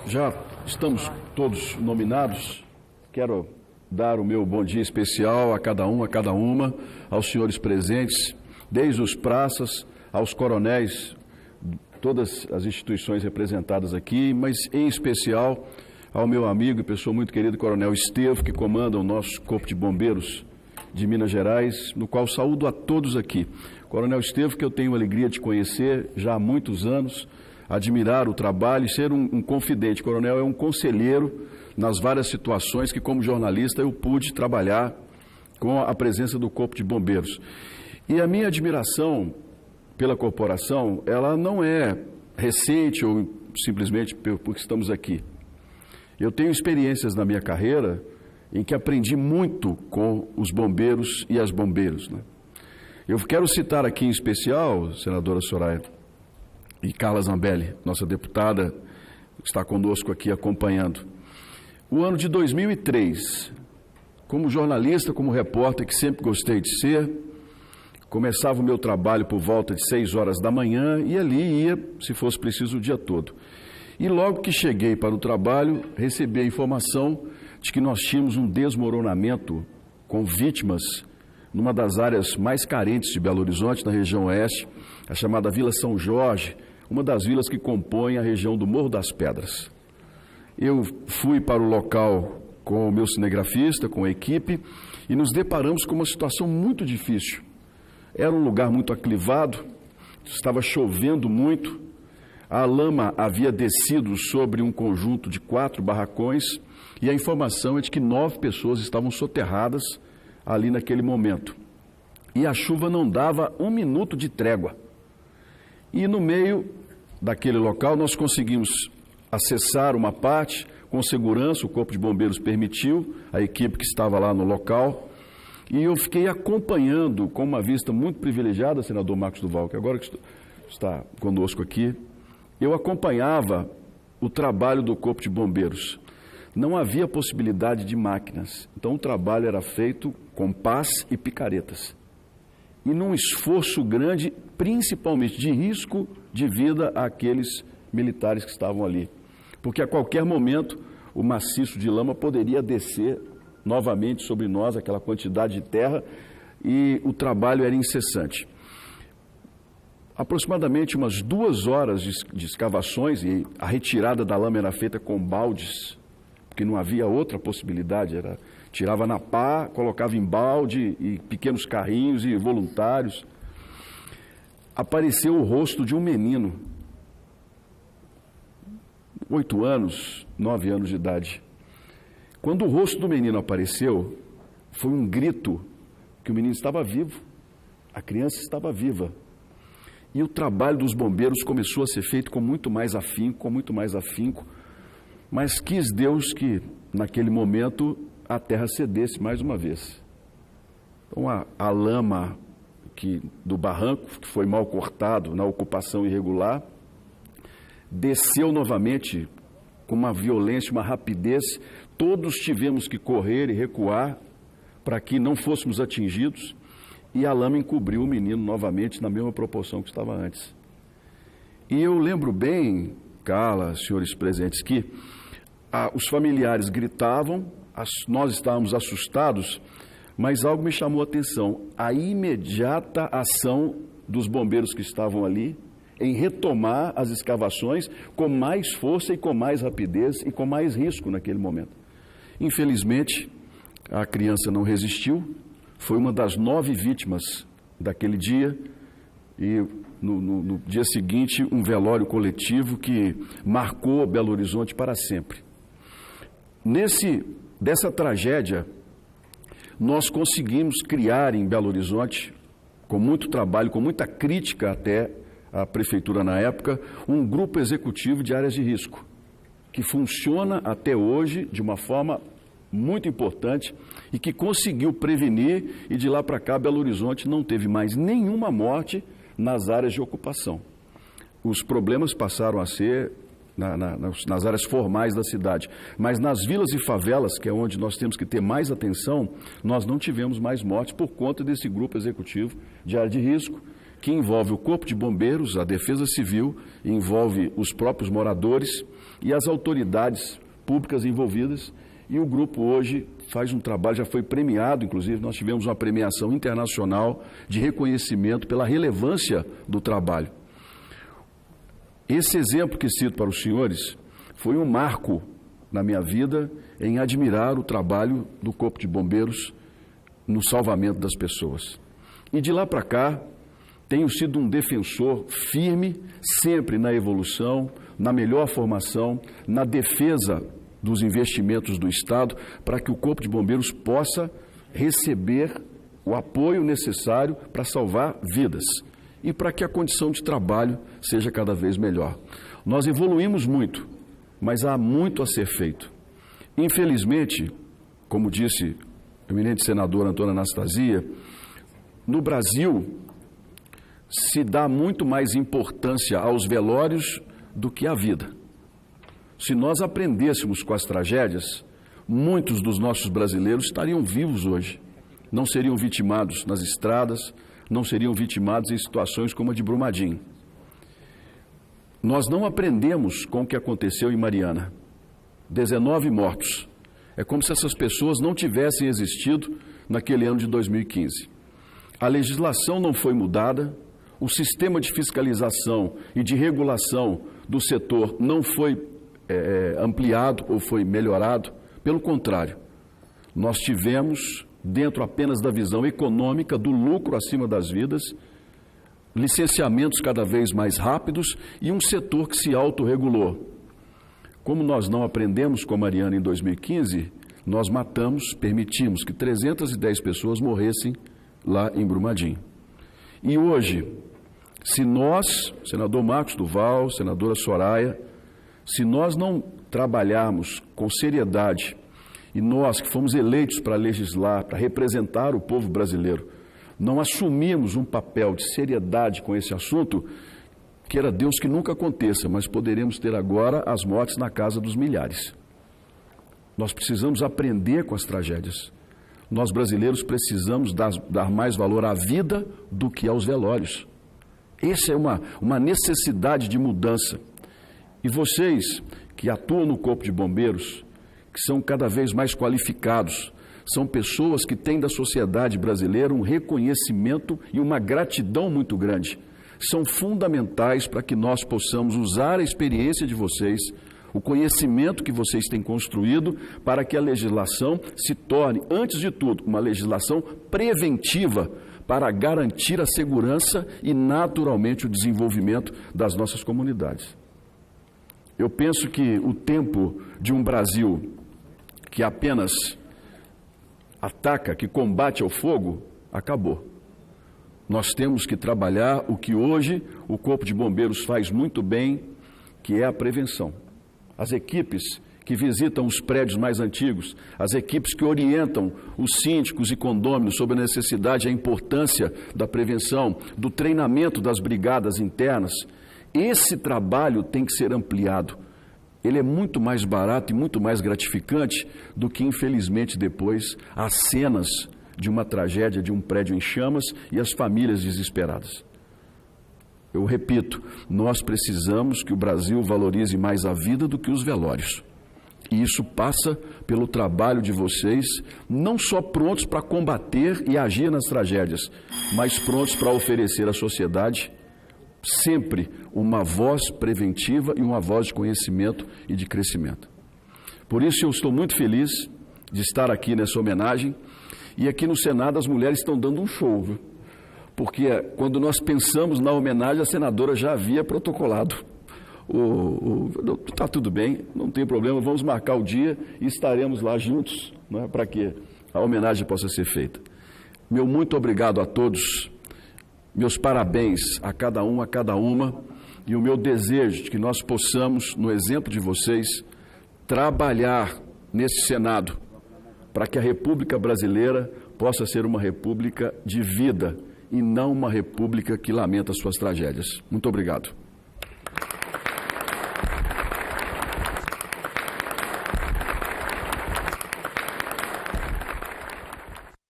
Já estamos todos nominados. Quero dar o meu bom dia especial a cada um, a cada uma, aos senhores presentes, desde os praças aos coronéis, todas as instituições representadas aqui, mas em especial ao meu amigo e pessoa muito querida, Coronel Estevo, que comanda o nosso Corpo de Bombeiros de Minas Gerais, no qual saúdo a todos aqui. Coronel Estevo, que eu tenho a alegria de conhecer já há muitos anos, admirar o trabalho e ser um confidente. Coronel é um conselheiro nas várias situações que, como jornalista, eu pude trabalhar com a presença do Corpo de Bombeiros. E a minha admiração pela corporação, ela não é recente ou simplesmente porque estamos aqui. Eu tenho experiências na minha carreira em que aprendi muito com os bombeiros e as bombeiras, né? Eu quero citar aqui em especial, senadora Soraya e Carla Zambelli, nossa deputada, que está conosco aqui acompanhando. O ano de 2003, como jornalista, como repórter, que sempre gostei de ser, começava o meu trabalho por volta de 6 horas da manhã e ali ia, se fosse preciso, o dia todo. E logo que cheguei para o trabalho, recebi a informação de que nós tínhamos um desmoronamento com vítimas numa das áreas mais carentes de Belo Horizonte, na região oeste, a chamada Vila São Jorge, uma das vilas que compõem a região do Morro das Pedras. Eu fui para o local com o meu cinegrafista, com a equipe, e nos deparamos com uma situação muito difícil. Era um lugar muito aclivado, estava chovendo muito, a lama havia descido sobre um conjunto de 4 barracões e a informação é de que 9 pessoas estavam soterradas ali naquele momento. E a chuva não dava 1 minuto de trégua. E no meio daquele local nós conseguimos acessar uma parte com segurança, o Corpo de Bombeiros permitiu, a equipe que estava lá no local, e eu fiquei acompanhando com uma vista muito privilegiada, senador Marcos Duval, que agora está conosco aqui, eu acompanhava o trabalho do Corpo de Bombeiros. Não havia possibilidade de máquinas, então o trabalho era feito com pás e picaretas. E num esforço grande, principalmente de risco de vida àqueles militares que estavam ali. Porque a qualquer momento o maciço de lama poderia descer novamente sobre nós, aquela quantidade de terra, e o trabalho era incessante. Aproximadamente umas 2 horas de escavações, e a retirada da lama era feita com baldes, porque não havia outra possibilidade, tirava na pá, colocava em balde, e pequenos carrinhos e voluntários. Apareceu o rosto de um menino, 8 anos, 9 anos de idade. Quando o rosto do menino apareceu, foi um grito que o menino estava vivo, a criança estava viva. E o trabalho dos bombeiros começou a ser feito com muito mais afinco, mas quis Deus que, naquele momento, a terra cedesse mais uma vez. Então, a lama do barranco, que foi mal cortado na ocupação irregular, desceu novamente com uma violência, uma rapidez. Todos tivemos que correr e recuar para que não fôssemos atingidos, e a lama encobriu o menino novamente na mesma proporção que estava antes. E eu lembro bem, Carla, senhores presentes, que os familiares gritavam, nós estávamos assustados, mas algo me chamou a atenção: a imediata ação dos bombeiros que estavam ali em retomar as escavações com mais força e com mais rapidez e com mais risco naquele momento. Infelizmente, a criança não resistiu, foi uma das 9 vítimas daquele dia, e no dia seguinte um velório coletivo que marcou Belo Horizonte para sempre. Dessa tragédia, nós conseguimos criar em Belo Horizonte, com muito trabalho, com muita crítica até à prefeitura na época, um grupo executivo de áreas de risco, que funciona até hoje de uma forma muito importante e que conseguiu prevenir, e de lá para cá Belo Horizonte não teve mais nenhuma morte nas áreas de ocupação. Os problemas passaram a ser nas áreas formais da cidade, mas nas vilas e favelas, que é onde nós temos que ter mais atenção, nós não tivemos mais mortes por conta desse grupo executivo de área de risco, que envolve o Corpo de Bombeiros, a Defesa Civil, envolve os próprios moradores e as autoridades públicas envolvidas. E o grupo hoje faz um trabalho, já foi premiado, inclusive, nós tivemos uma premiação internacional de reconhecimento pela relevância do trabalho. Esse exemplo que cito para os senhores foi um marco na minha vida em admirar o trabalho do Corpo de Bombeiros no salvamento das pessoas. E de lá para cá, tenho sido um defensor firme, sempre na evolução, na melhor formação, na defesa dos investimentos do Estado, para que o Corpo de Bombeiros possa receber o apoio necessário para salvar vidas e para que a condição de trabalho seja cada vez melhor. Nós evoluímos muito, mas há muito a ser feito. Infelizmente, como disse o eminente senador Antônio Anastasia, no Brasil se dá muito mais importância aos velórios do que à vida. Se nós aprendêssemos com as tragédias, muitos dos nossos brasileiros estariam vivos hoje. Não seriam vitimados nas estradas, não seriam vitimados em situações como a de Brumadinho. Nós não aprendemos com o que aconteceu em Mariana. 19 mortos. É como se essas pessoas não tivessem existido naquele ano de 2015. A legislação não foi mudada, o sistema de fiscalização e de regulação do setor não foi ampliado ou foi melhorado. Pelo contrário, nós tivemos, dentro apenas da visão econômica, do lucro acima das vidas, licenciamentos cada vez mais rápidos e um setor que se autorregulou. Como nós não aprendemos com a Mariana em 2015, nós permitimos que 310 pessoas morressem lá em Brumadinho. E hoje, se nós, senador Marcos Duval, senadora Soraya, se nós não trabalharmos com seriedade, e nós que fomos eleitos para legislar, para representar o povo brasileiro, não assumirmos um papel de seriedade com esse assunto, queira Deus que nunca aconteça, mas poderemos ter agora as mortes na casa dos milhares. Nós precisamos aprender com as tragédias. Nós brasileiros precisamos dar mais valor à vida do que aos velórios. Essa é uma necessidade de mudança. E vocês que atuam no Corpo de Bombeiros, que são cada vez mais qualificados, são pessoas que têm da sociedade brasileira um reconhecimento e uma gratidão muito grande. São fundamentais para que nós possamos usar a experiência de vocês, o conhecimento que vocês têm construído, para que a legislação se torne, antes de tudo, uma legislação preventiva para garantir a segurança e, naturalmente, o desenvolvimento das nossas comunidades. Eu penso que o tempo de um Brasil que apenas ataca, que combate ao fogo, acabou. Nós temos que trabalhar o que hoje o Corpo de Bombeiros faz muito bem, que é a prevenção. As equipes que visitam os prédios mais antigos, as equipes que orientam os síndicos e condôminos sobre a necessidade e a importância da prevenção, do treinamento das brigadas internas, esse trabalho tem que ser ampliado. Ele é muito mais barato e muito mais gratificante do que, infelizmente, depois, as cenas de uma tragédia, de um prédio em chamas e as famílias desesperadas. Eu repito, nós precisamos que o Brasil valorize mais a vida do que os velórios. E isso passa pelo trabalho de vocês, não só prontos para combater e agir nas tragédias, mas prontos para oferecer à sociedade sempre uma voz preventiva e uma voz de conhecimento e de crescimento. Por isso eu estou muito feliz de estar aqui nessa homenagem, e aqui no Senado as mulheres estão dando um show, viu? Porque quando nós pensamos na homenagem, a senadora já havia protocolado. Está tudo bem, não tem problema, vamos marcar o dia e estaremos lá juntos, né, para que a homenagem possa ser feita. Meu muito obrigado a todos, meus parabéns a cada um, a cada uma, e o meu desejo de que nós possamos, no exemplo de vocês, trabalhar nesse Senado para que a República Brasileira possa ser uma república de vida e não uma república que lamenta suas tragédias. Muito obrigado.